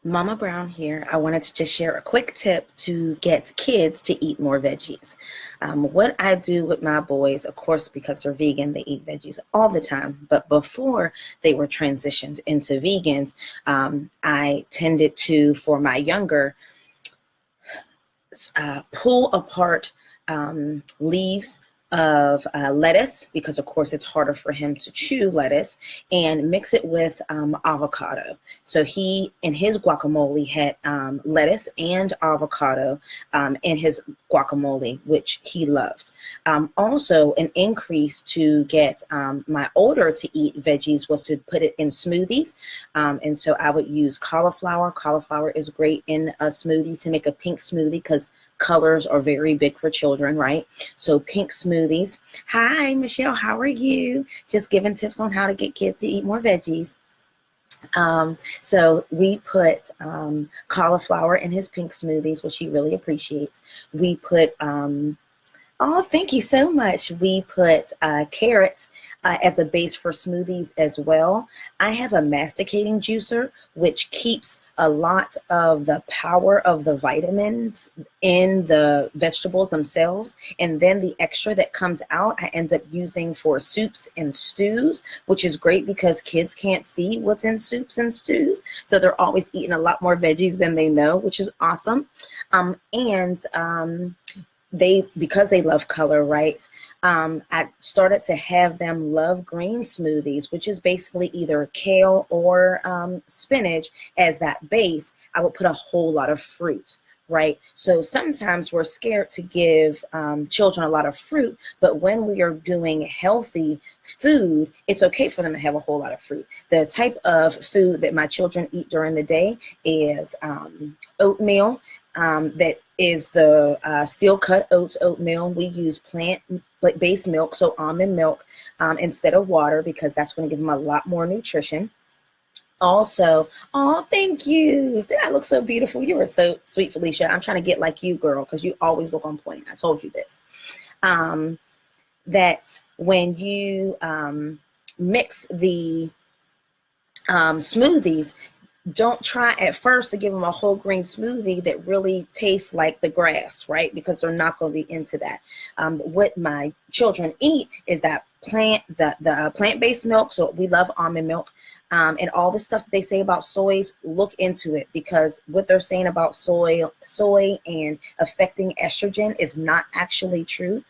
Mama Brown here. I wanted to just share a quick tip to get kids to eat more veggies. What I do with my boys, of course, because they're vegan, they eat veggies all the time. But before they were transitioned into vegans, I tended to, for my younger, pull apart leaves of lettuce, because of course it's harder for him to chew lettuce, and mix it with avocado. So he, in his guacamole, had lettuce and avocado in his guacamole, which he loved. Also, an increase to get my older to eat veggies was to put it in smoothies. And so I would use cauliflower. Cauliflower is great in a smoothie, to make a pink smoothie, because colors are very big for children, right? So pink smoothies. Hi, Michelle, how are you? Just giving tips on how to get kids to eat more veggies. So we put cauliflower in his pink smoothies, which he really appreciates. We put oh, thank you so much. We put carrots as a base for smoothies as well. I have a masticating juicer, which keeps a lot of the power of the vitamins in the vegetables themselves. And then the extra that comes out, I end up using for soups and stews, which is great because kids can't see what's in soups and stews. So they're always eating a lot more veggies than they know, which is awesome. Because they love color, right? I started to have them love green smoothies, which is basically either kale or spinach as that base. I would put a whole lot of fruit, right? So sometimes we're scared to give children a lot of fruit, but when we are doing healthy food, it's okay for them to have a whole lot of fruit. The type of food that my children eat during the day is oatmeal. That is the steel cut oats oatmeal. We use plant-based milk, so almond milk, instead of water, because that's going to give them a lot more nutrition. Also, oh, thank you. I look so beautiful. You are so sweet, Felicia. I'm trying to get like you, girl, because you always look on point. I told you this. That when you mix the smoothies, don't try at first to give them a whole grain smoothie that really tastes like the grass, right? Because they're not going to be into that. What my children eat is that the plant-based milk. So we love almond milk. And all the stuff that they say about soys, look into it, because what they're saying about soy and affecting estrogen is not actually true.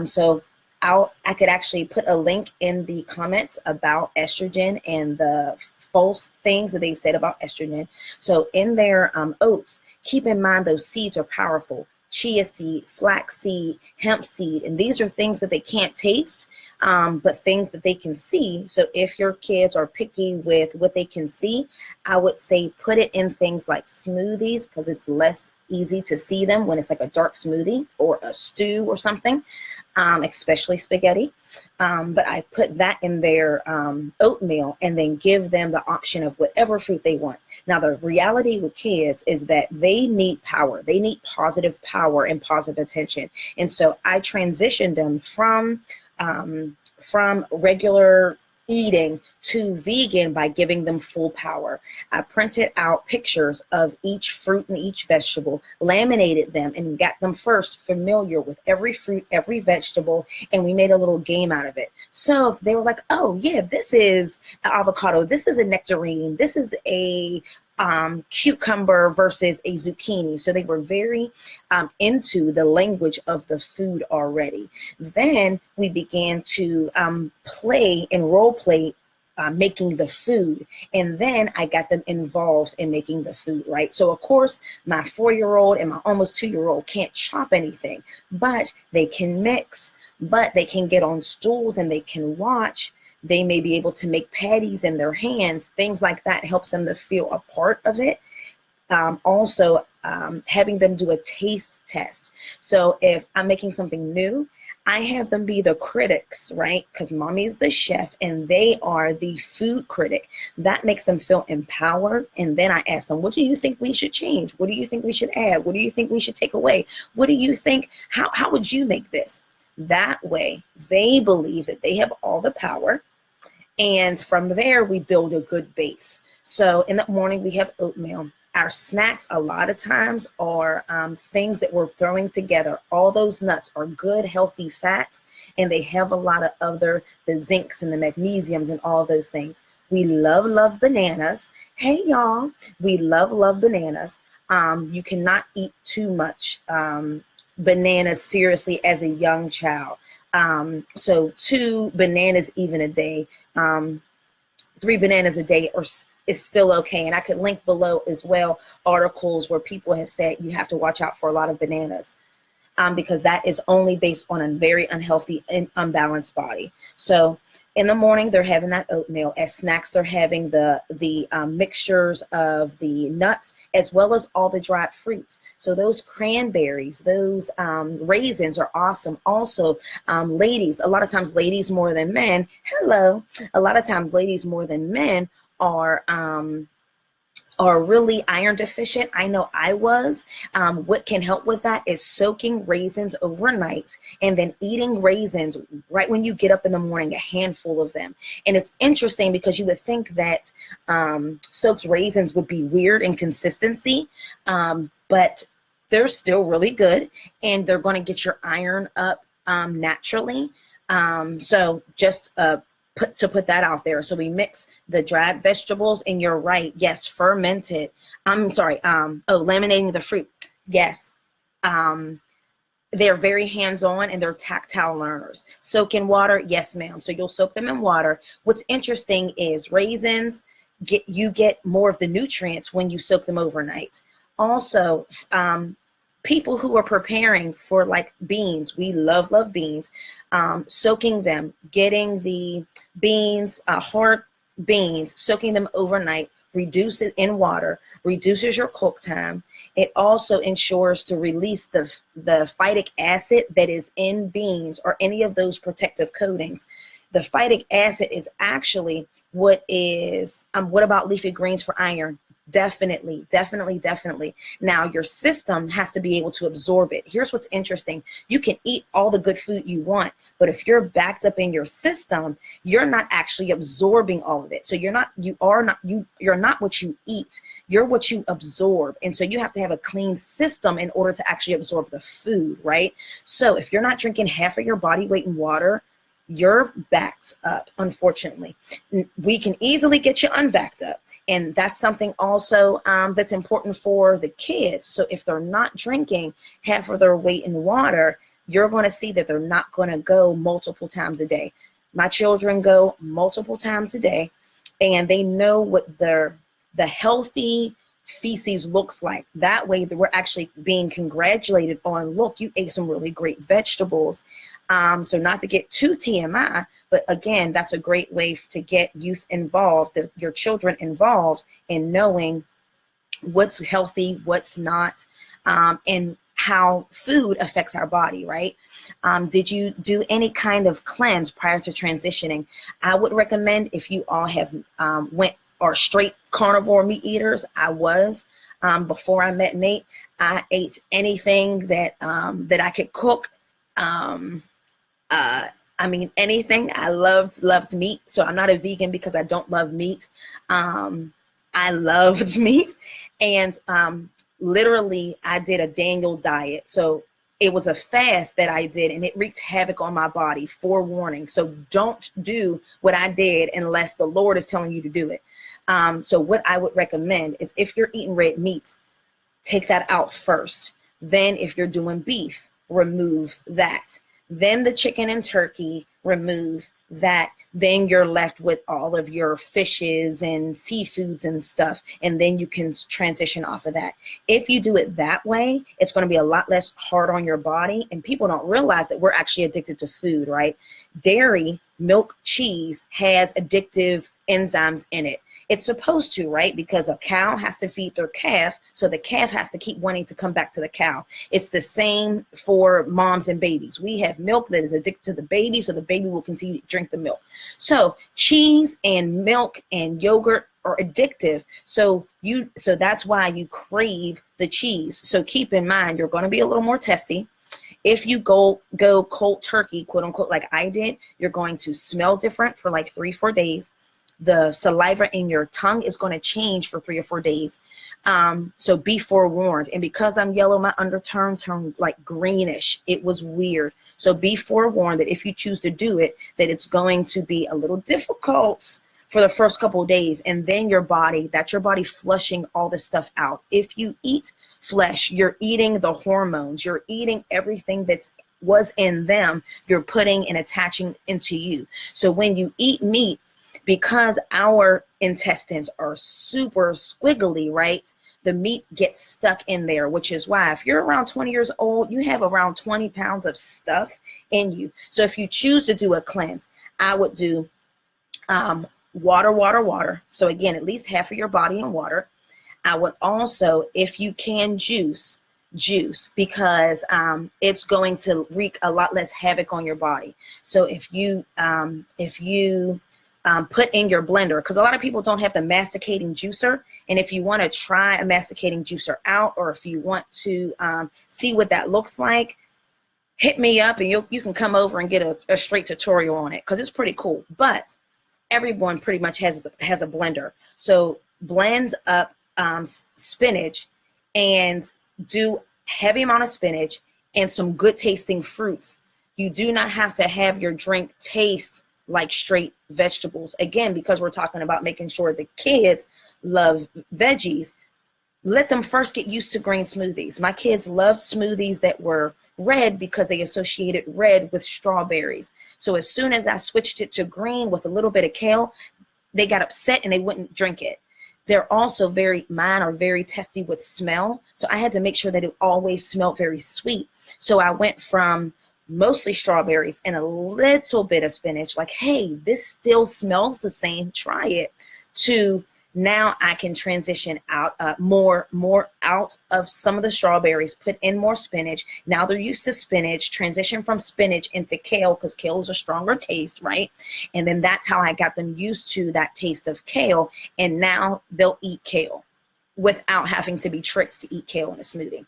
So I could actually put a link in the comments about estrogen and the false things that they've said about estrogen. So in their oats, keep in mind those seeds are powerful. Chia seed, flax seed, hemp seed, and these are things that they can't taste, but things that they can see. So if your kids are picky with what they can see, I would say put it in things like smoothies, because it's less easy to see them when it's like a dark smoothie or a stew or something, especially spaghetti. But I put that in their oatmeal, and then give them the option of whatever fruit they want. Now, the reality with kids is that they need power. They need positive power and positive attention. And so I transitioned them from regular eating to vegan by giving them full power. I printed out pictures of each fruit and each vegetable, laminated them, and got them first familiar with every fruit, every vegetable, and we made a little game out of it. So they were like, oh yeah, this is an avocado, this is a nectarine, this is a cucumber versus a zucchini. So they were very into the language of the food already. Then we began to play and role play making the food. And then I got them involved in making the food, right? So of course, my 4-year-old and my almost 2-year-old can't chop anything, but they can mix, but they can get on stools and they can watch. They may be able to make patties in their hands. Things like that helps them to feel a part of it. Also, having them do a taste test. So if I'm making something new, I have them be the critics, right? Because mommy's the chef and they are the food critic. That makes them feel empowered. And then I ask them, what do you think we should change? What do you think we should add? What do you think we should take away? What do you think? How would you make this? That way, they believe that they have all the power. And from there, we build a good base. So in the morning, we have oatmeal. Our snacks a lot of times are things that we're throwing together. All those nuts are good, healthy fats, and they have a lot of other, the zincs and the magnesiums and all those things. We love bananas. Hey, y'all, we love bananas. You cannot eat too much bananas seriously as a young child. So 2 bananas even a day, 3 bananas a day is still okay. And I could link below as well articles where people have said you have to watch out for a lot of bananas, because that is only based on a very unhealthy and unbalanced body. So in the morning, they're having that oatmeal. As snacks, they're having the mixtures of the nuts as well as all the dried fruits. So those cranberries, those raisins are awesome. Also, ladies, a lot of times ladies more than men, hello, a lot of times ladies more than men are really iron deficient. I know I was. What can help with that is soaking raisins overnight and then eating raisins right when you get up in the morning, a handful of them. And it's interesting because you would think that soaked raisins would be weird in consistency, but they're still really good and they're going to get your iron up naturally. So just put that out there. So we mix the dried vegetables, and you're right. Yes, fermented. I'm sorry. Laminating the fruit. Yes. They're very hands-on and they're tactile learners. Soak in water. Yes, ma'am. So you'll soak them in water. What's interesting is raisins you get more of the nutrients when you soak them overnight. Also, people who are preparing for like beans, we love beans, soaking them, getting the beans, hard beans, soaking them overnight, reduces in water, reduces your cook time. It also ensures to release the phytic acid that is in beans or any of those protective coatings. The phytic acid is actually what about leafy greens for iron? Definitely. Now, your system has to be able to absorb it. Here's what's interesting. You can eat all the good food you want, but if you're backed up in your system, you're not actually absorbing all of it. So you're not what you eat. You're what you absorb. And so you have to have a clean system in order to actually absorb the food, right? So if you're not drinking half of your body weight in water, you're backed up, unfortunately. We can easily get you unbacked up. And that's something also that's important for the kids. So if they're not drinking half of their weight in water, you're going to see that they're not going to go multiple times a day. My children go multiple times a day, and they know what the healthy feces looks like. That way that we're actually being congratulated on, look, you ate some really great vegetables. So not to get too TMI, but again, that's a great way to get youth involved, your children involved in knowing what's healthy, what's not, and how food affects our body, right? Did you do any kind of cleanse prior to transitioning? I would recommend, if you all have went or straight carnivore meat eaters, I was, before I met Nate, I ate anything that I could cook. Anything. I loved meat. So I'm not a vegan because I don't love meat. I loved meat, and literally I did a Daniel diet. So it was a fast that I did, and it wreaked havoc on my body. Forewarning. So don't do what I did unless the Lord is telling you to do it. So what I would recommend is, if you're eating red meat, take that out first. Then if you're doing beef, remove that. Then the chicken and turkey, remove that. Then you're left with all of your fishes and seafoods and stuff. And then you can transition off of that. If you do it that way, it's going to be a lot less hard on your body. And people don't realize that we're actually addicted to food, right? Dairy, milk, cheese has addictive enzymes in it. It's supposed to, right? Because a cow has to feed their calf, so the calf has to keep wanting to come back to the cow. It's the same for moms and babies. We have milk that is addicted to the baby, so the baby will continue to drink the milk. So cheese and milk and yogurt are addictive. So that's why you crave the cheese. So keep in mind, you're going to be a little more testy. If you go cold turkey, quote unquote, like I did, you're going to smell different for like 3-4 days. the saliva in your tongue is going to change for 3 or 4 days. So be forewarned. And because I'm yellow, my undertone turned like greenish. It was weird. So be forewarned that if you choose to do it, that it's going to be a little difficult for the first couple of days. And then that's your body flushing all this stuff out. If you eat flesh, you're eating the hormones, you're eating everything that's was in them, you're putting and attaching into you. So when you eat meat, because our intestines are super squiggly, right? The meat gets stuck in there, which is why if you're around 20 years old, you have around 20 pounds of stuff in you. So if you choose to do a cleanse, I would do water. So again, at least half of your body in water. I would also, if you can, juice, because it's going to wreak a lot less havoc on your body. So if you put in your blender, because a lot of people don't have the masticating juicer, and if you want to try a masticating juicer out, or if you want to see what that looks like, hit me up and you can come over and get a straight tutorial on it, because it's pretty cool. But everyone pretty much has a blender. So blends up spinach, and do heavy amount of spinach and some good tasting fruits. You do not have to have your drink taste like straight vegetables. Again, because we're talking about making sure the kids love veggies, let them first get used to green smoothies. My kids loved smoothies that were red because they associated red with strawberries. So as soon as I switched it to green with a little bit of kale, they got upset and they wouldn't drink it. They're also mine are very testy with smell. So I had to make sure that it always smelled very sweet. So I went from mostly strawberries and a little bit of spinach, like, hey, this still smells the same, try it, to now I can transition out more out of some of the strawberries, put in more spinach. Now they're used to spinach, transition from spinach into kale, because kale is a stronger taste, right? And then that's how I got them used to that taste of kale. And now they'll eat kale without having to be tricked to eat kale in a smoothie.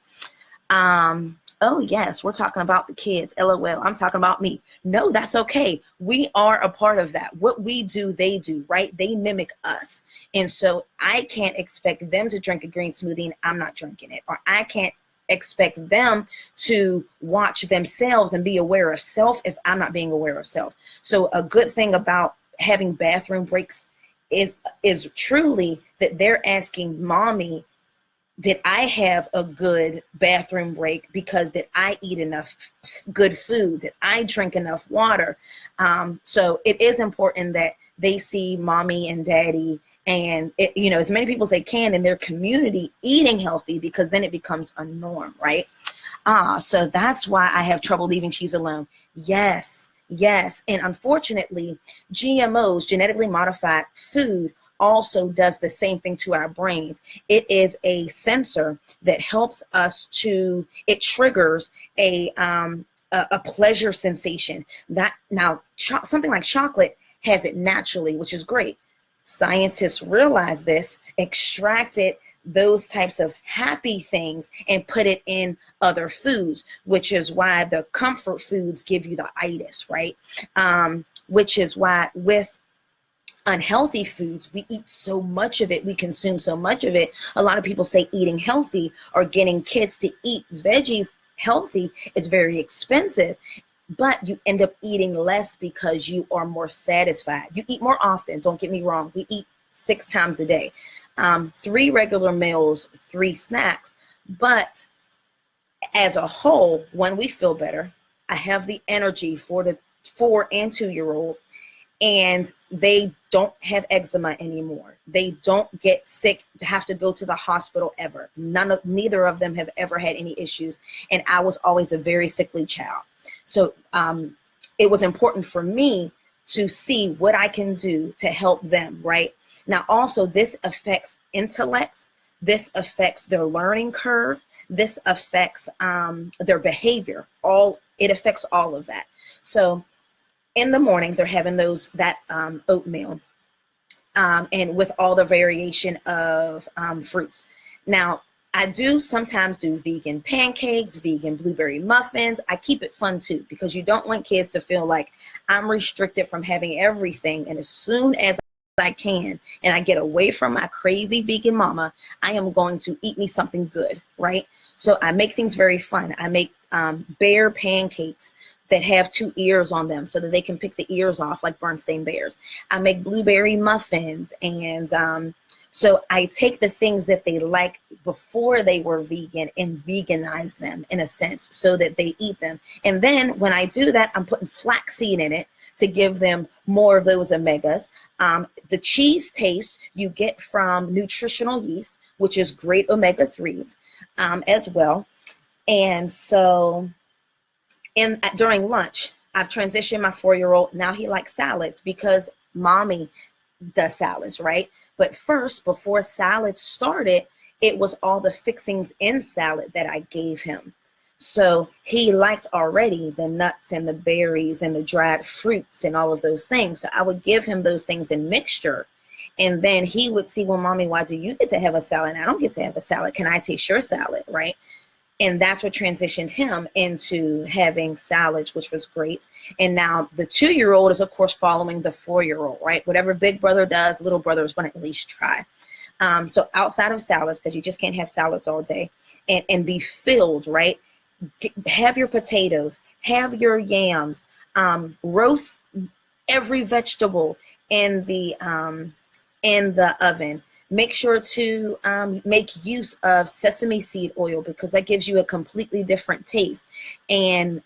Oh yes, we're talking about the kids. LOL, I'm talking about me. No, that's okay. We are a part of that. What we do, they do, right? They mimic us. And so I can't expect them to drink a green smoothie and I'm not drinking it. Or I can't expect them to watch themselves and be aware of self if I'm not being aware of self. So a good thing about having bathroom breaks is truly that they're asking mommy, did I have a good bathroom break? Because did I eat enough good food? Did I drink enough water? So it is important that they see mommy and daddy and, as many people as they can in their community eating healthy, because then it becomes a norm, right? So that's why I have trouble leaving cheese alone. Yes. And unfortunately, GMOs, genetically modified food, also does the same thing to our brains. It is a sensor that helps us it triggers a pleasure sensation. That now something like chocolate has it naturally, which is great. Scientists realize this, extracted those types of happy things and put it in other foods, which is why the comfort foods give you the itis, right? Which is why with unhealthy foods, we eat so much of it, we consume so much of it. A lot of people say eating healthy or getting kids to eat veggies healthy is very expensive, but you end up eating less because you are more satisfied. You eat more often, don't get me wrong. We eat 6 times a day, 3 regular meals, 3 snacks, but as a whole, when we feel better, I have the energy for the 4 and 2-year-old, and they don't have eczema anymore. They don't get sick to have to go to the hospital ever. Neither of them have ever had any issues. And I was always a very sickly child. So it was important for me to see what I can do to help them, right? Now, also, this affects intellect. This affects their learning curve. This affects their behavior. It affects all of that. So in the morning, they're having that oatmeal and with all the variation of fruits. Now, I do sometimes do vegan pancakes, vegan blueberry muffins. I keep it fun too, because you don't want kids to feel like I'm restricted from having everything. And as soon as I can and I get away from my crazy vegan mama, I am going to eat me something good, right? So I make things very fun. I make bear pancakes that have two ears on them so that they can pick the ears off like Bernstein Bears. I make blueberry muffins, and so I take the things that they like before they were vegan and veganize them in a sense so that they eat them. And then when I do that, I'm putting flaxseed in it to give them more of those omegas. The cheese taste you get from nutritional yeast, which is great omega-3s as well. And so during lunch, I've transitioned my 4-year-old. Now he likes salads because mommy does salads, right? But first, before salads started, it was all the fixings in salad that I gave him. So he liked already the nuts and the berries and the dried fruits and all of those things. So I would give him those things in mixture. And then he would see, well, mommy, why do you get to have a salad? I don't get to have a salad. Can I taste your salad, right? And that's what transitioned him into having salads, which was great. And now the 2-year-old is, of course, following the 4-year-old, right? Whatever big brother does, little brother is going to at least try. So outside of salads, because you just can't have salads all day and be filled, right? Have your potatoes, have your yams, roast every vegetable in the oven. Make sure to make use of sesame seed oil because that gives you a completely different taste. And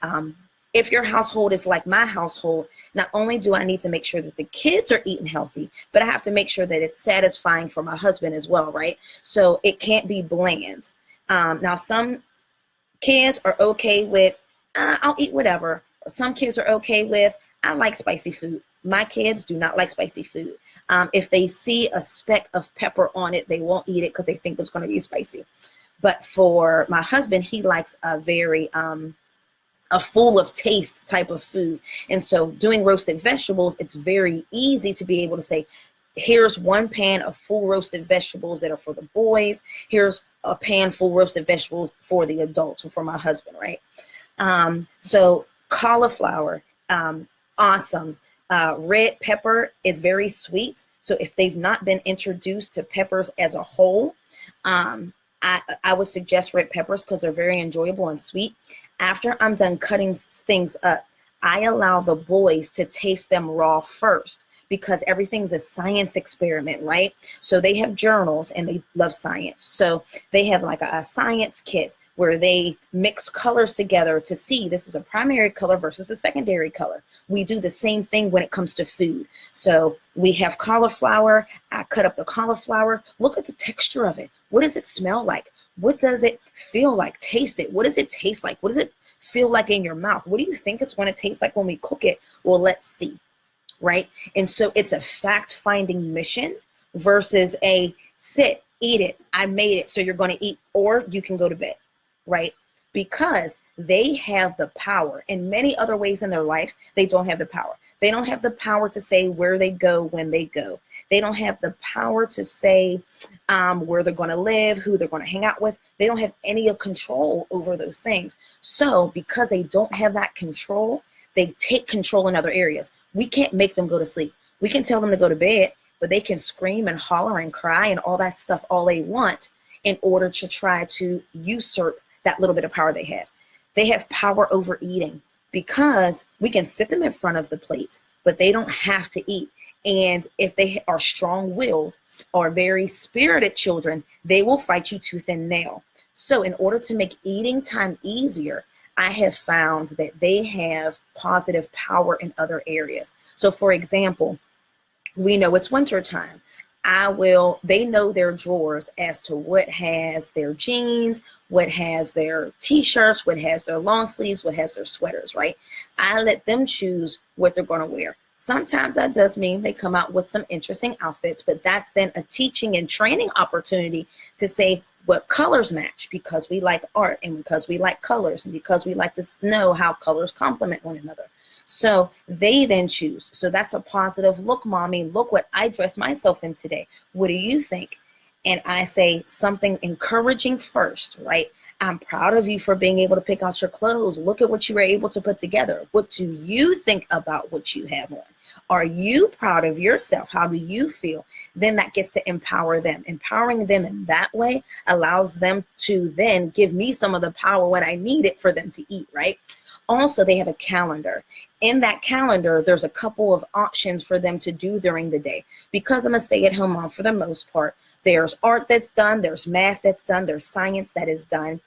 if your household is like my household, not only do I need to make sure that the kids are eating healthy, but I have to make sure that it's satisfying for my husband as well, right? So it can't be bland. Now, some kids are okay with, I'll eat whatever. Some kids are okay with, I like spicy food. My kids do not like spicy food. If they see a speck of pepper on it, they won't eat it because they think it's going to be spicy. But for my husband, he likes a very a full of taste type of food. And so doing roasted vegetables, it's very easy to be able to say, here's one pan of full roasted vegetables that are for the boys. Here's a pan full roasted vegetables for the adults or for my husband, right? So cauliflower, awesome. Red pepper is very sweet. So if they've not been introduced to peppers as a whole, I would suggest red peppers because they're very enjoyable and sweet. After I'm done cutting things up, I allow the boys to taste them raw first because everything's a science experiment, right? So they have journals and they love science. So they have like a science kit where they mix colors together to see this is a primary color versus a secondary color. We do the same thing when it comes to food. So we have cauliflower. I cut up the cauliflower. Look at the texture of it. What does it smell like? What does it feel like? Taste it. What does it taste like? What does it feel like in your mouth? What do you think it's going to taste like when we cook it? Well, let's see, right? And so it's a fact-finding mission versus a sit, eat it. I made it, so you're going to eat, or you can go to bed, right? Because they have the power. In many other ways in their life, they don't have the power. They don't have the power to say where they go when they go. They don't have the power to say where they're going to live, who they're going to hang out with. They don't have any control over those things. So because they don't have that control, they take control in other areas. We can't make them go to sleep. We can tell them to go to bed, but they can scream and holler and cry and all that stuff all they want in order to try to usurp that little bit of power they have. They have power over eating because we can sit them in front of the plate, but they don't have to eat. And if they are strong-willed or very spirited children, they will fight you tooth and nail. So in order to make eating time easier, I have found that they have positive power in other areas. So for example, we know it's winter time. They know their drawers as to what has their jeans, what has their t-shirts, what has their long sleeves, what has their sweaters, right? I let them choose what they're going to wear. Sometimes that does mean they come out with some interesting outfits, but that's then a teaching and training opportunity to say what colors match because we like art and because we like colors and because we like to know how colors complement one another. So they then choose. So that's a positive. Look, mommy, look what I dressed myself in today. What do you think? And I say something encouraging first, right? I'm proud of you for being able to pick out your clothes. Look at what you were able to put together. What do you think about what you have on? Are you proud of yourself? How do you feel? Then that gets to empower them. Empowering them in that way allows them to then give me some of the power when I need it for them to eat, right? Also, they have a calendar. In that calendar, there's a couple of options for them to do during the day. Because I'm a stay-at-home mom for the most part, there's art that's done, there's math that's done, there's science that is done,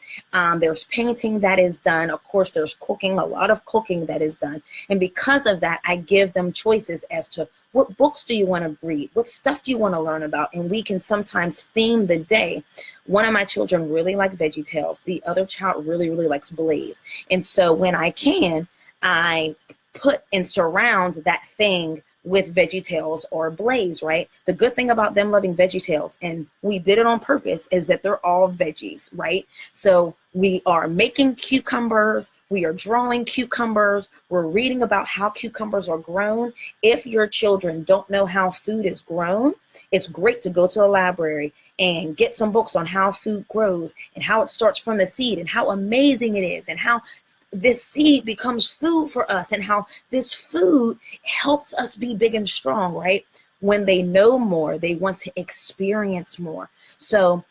there's painting that is done. Of course, there's cooking, a lot of cooking that is done. And because of that, I give them choices as to what books do you want to read? What stuff do you want to learn about? And we can sometimes theme the day. One of my children really like Veggie Tales. The other child really, really likes Blaze. And so when I can, I put and surround that thing with Veggie Tales or Blaze, right? The good thing about them loving Veggie Tales, and we did it on purpose, is that they're all veggies, right? So we are making cucumbers, we are drawing cucumbers, we're reading about how cucumbers are grown. If your children don't know how food is grown, it's great to go to a library and get some books on how food grows and how it starts from the seed and how amazing it is and how this seed becomes food for us and how this food helps us be big and strong, right? When they know more, they want to experience more. So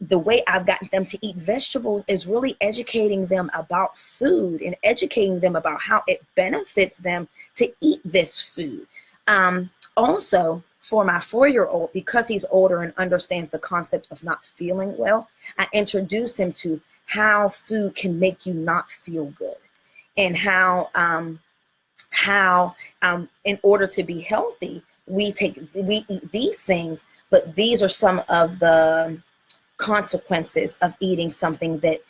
the way I've gotten them to eat vegetables is really educating them about food and educating them about how it benefits them to eat this food. Also, for my 4-year-old, because he's older and understands the concept of not feeling well, I introduced him to how food can make you not feel good, and how in order to be healthy, we eat these things, but these are some of the consequences of eating something that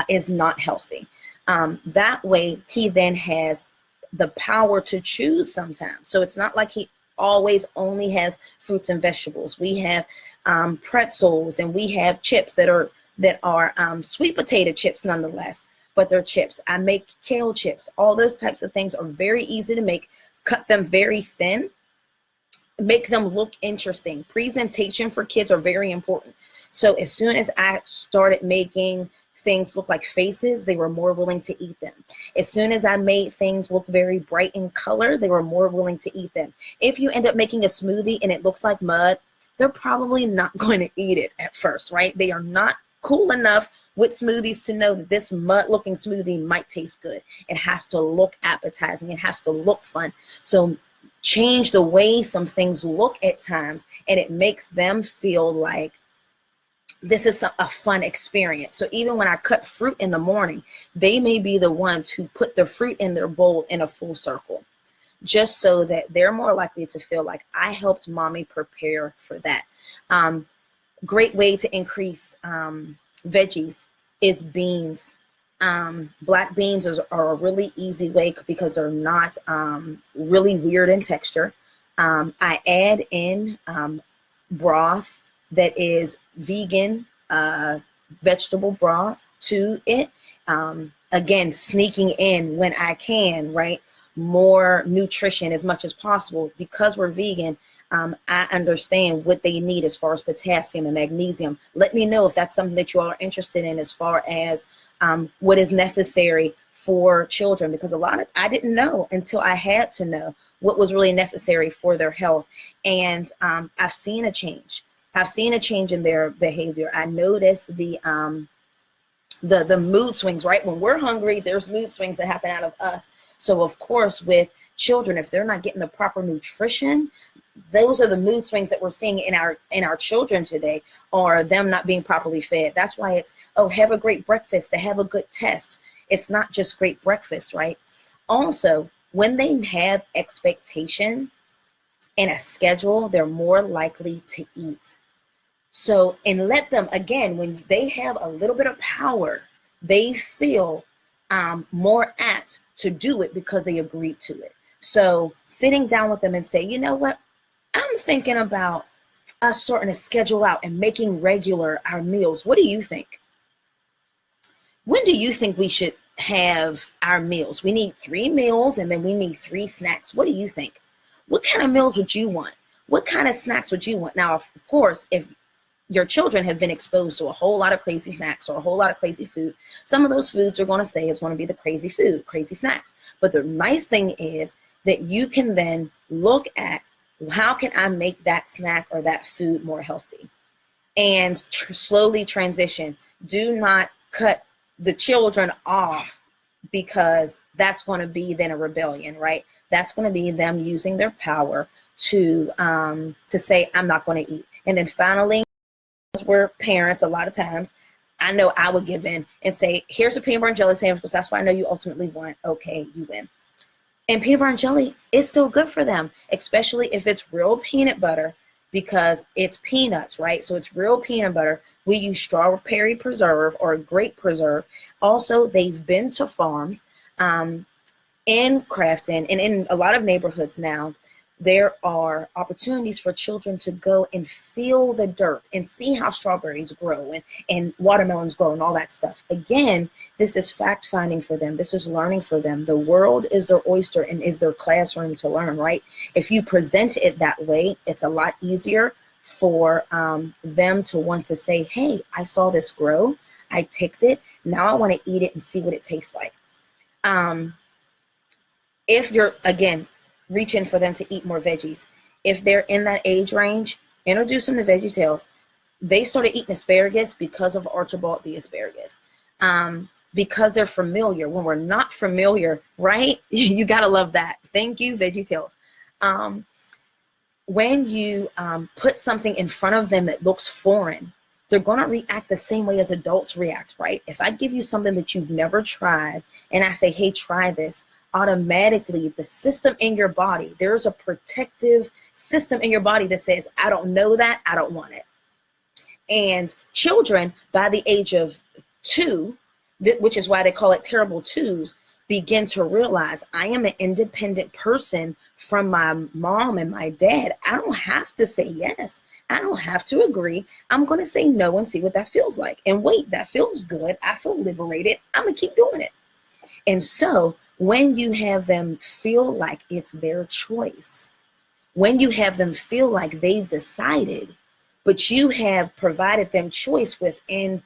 is not healthy. That way, he then has the power to choose sometimes. So it's not like he always only has fruits and vegetables. We have pretzels, and we have chips that are sweet potato chips nonetheless, but they're chips. I make kale chips. All those types of things are very easy to make. Cut them very thin, make them look interesting. Presentation for kids are very important. So as soon as I started making things look like faces, they were more willing to eat them. As soon as I made things look very bright in color, they were more willing to eat them. If you end up making a smoothie and it looks like mud, they're probably not going to eat it at first, right? They are not cool enough with smoothies to know that this mud looking smoothie might taste good. It has to look appetizing. It has to look fun. So change the way some things look at times, and it makes them feel like this is a fun experience. So even when I cut fruit in the morning, they may be the ones who put the fruit in their bowl in a full circle, just so that they're more likely to feel like I helped mommy prepare for that. Great way to increase veggies is beans. Black beans are a really easy way because they're not really weird in texture. I add in broth that is vegan vegetable broth to it. Again, sneaking in when I can, right? More nutrition as much as possible. Because we're vegan, I understand what they need as far as potassium and magnesium. Let me know if that's something that you all are interested in as far as what is necessary for children, because I didn't know until I had to know what was really necessary for their health. And I've seen a change. I've seen a change in their behavior. I noticed the mood swings, right? When we're hungry, there's mood swings that happen out of us. So of course, with children, if they're not getting the proper nutrition, those are the mood swings that we're seeing in our children today, or them not being properly fed. That's why it's, oh, have a great breakfast to have a good test. It's not just great breakfast, right? Also, when they have expectation and a schedule, they're more likely to eat. So, and let them, again, when they have a little bit of power, they feel more apt to do it because they agreed to it. So sitting down with them and say, you know what, I'm thinking about us starting to schedule out and making regular our meals. What do you think? When do you think we should have our meals? We need 3 meals and then we need 3 snacks. What do you think? What kind of meals would you want? What kind of snacks would you want? Now, of course, if your children have been exposed to a whole lot of crazy snacks or a whole lot of crazy food, some of those foods they're going to say is going to be the crazy food, crazy snacks. But the nice thing is that you can then look at, how can I make that snack or that food more healthy? And slowly transition. Do not cut the children off, because that's going to be then a rebellion, right? That's going to be them using their power to say, I'm not going to eat. And then finally, as we're parents, a lot of times, I know I would give in and say, here's a peanut butter and jelly sandwich, because that's what I know you ultimately want. Okay, you win. And peanut butter and jelly is still good for them, especially if it's real peanut butter, because it's peanuts, right? So it's real peanut butter. We use strawberry preserve or grape preserve. Also, they've been to farms in Crafton and in a lot of neighborhoods now. There are opportunities for children to go and feel the dirt and see how strawberries grow and watermelons grow and all that stuff. Again, this is fact finding for them. This is learning for them. The world is their oyster and is their classroom to learn, right? If you present it that way, it's a lot easier for them to want to say, hey, I saw this grow. I picked it. Now I want to eat it and see what it tastes like. If you're, again, reaching for them to eat more veggies, if they're in that age range, introduce them to VeggieTales. They started eating asparagus because of Archibald the asparagus, because they're familiar. When we're not familiar, right? You gotta love that. Thank you, VeggieTales. When you put something in front of them that looks foreign, they're gonna react the same way as adults react, right? If I give you something that you've never tried and I say, hey, try this, automatically the system in your body, there's a protective system in your body that says, I don't know that, I don't want it. And children by the age of 2, which is why they call it terrible twos, begin to realize I am an independent person from my mom and my dad. I don't have to say yes. I don't have to agree. I'm going to say no and see what that feels like. And wait, that feels good. I feel liberated. I'm going to keep doing it. And so when you have them feel like it's their choice, when you have them feel like they've decided, but you have provided them choice within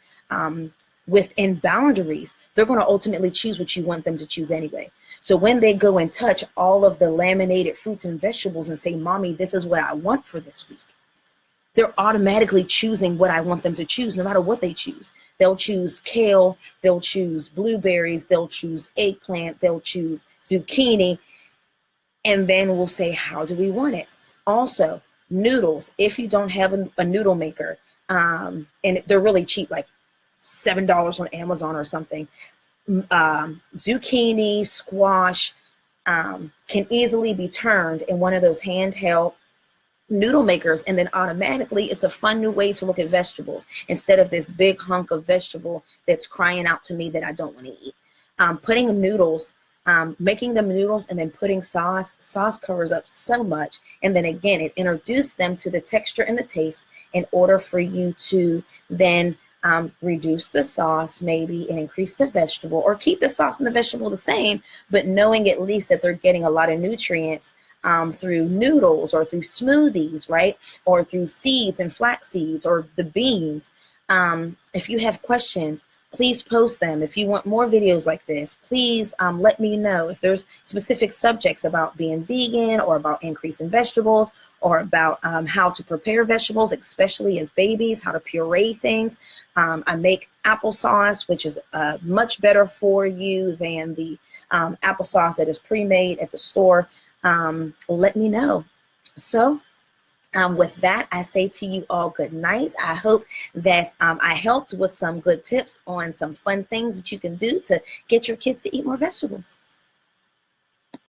boundaries, they're going to ultimately choose what you want them to choose anyway. So when they go and touch all of the laminated fruits and vegetables and say, Mommy, this is what I want for this week, they're automatically choosing what I want them to choose, no matter what they choose. They'll choose kale, they'll choose blueberries, they'll choose eggplant, they'll choose zucchini, and then we'll say, how do we want it? Also, noodles, if you don't have a noodle maker, and they're really cheap, like $7 on Amazon or something, zucchini, squash can easily be turned in one of those handheld noodle makers, and then automatically it's a fun new way to look at vegetables instead of this big hunk of vegetable that's crying out to me that I don't want to eat. Putting noodles, making them noodles and then putting sauce covers up so much, and then again it introduced them to the texture and the taste in order for you to then reduce the sauce maybe and increase the vegetable, or keep the sauce and the vegetable the same, but knowing at least that they're getting a lot of nutrients through noodles or through smoothies, right? Or through seeds and flax seeds or the beans. If you have questions, please post them. If you want more videos like this, please let me know. If there's specific subjects about being vegan or about increasing vegetables or about how to prepare vegetables, especially as babies, how to puree things. I make applesauce, which is much better for you than the applesauce that is pre-made at the store. Let me know. So with that, I say to you all good night. I hope that I helped with some good tips on some fun things that you can do to get your kids to eat more vegetables.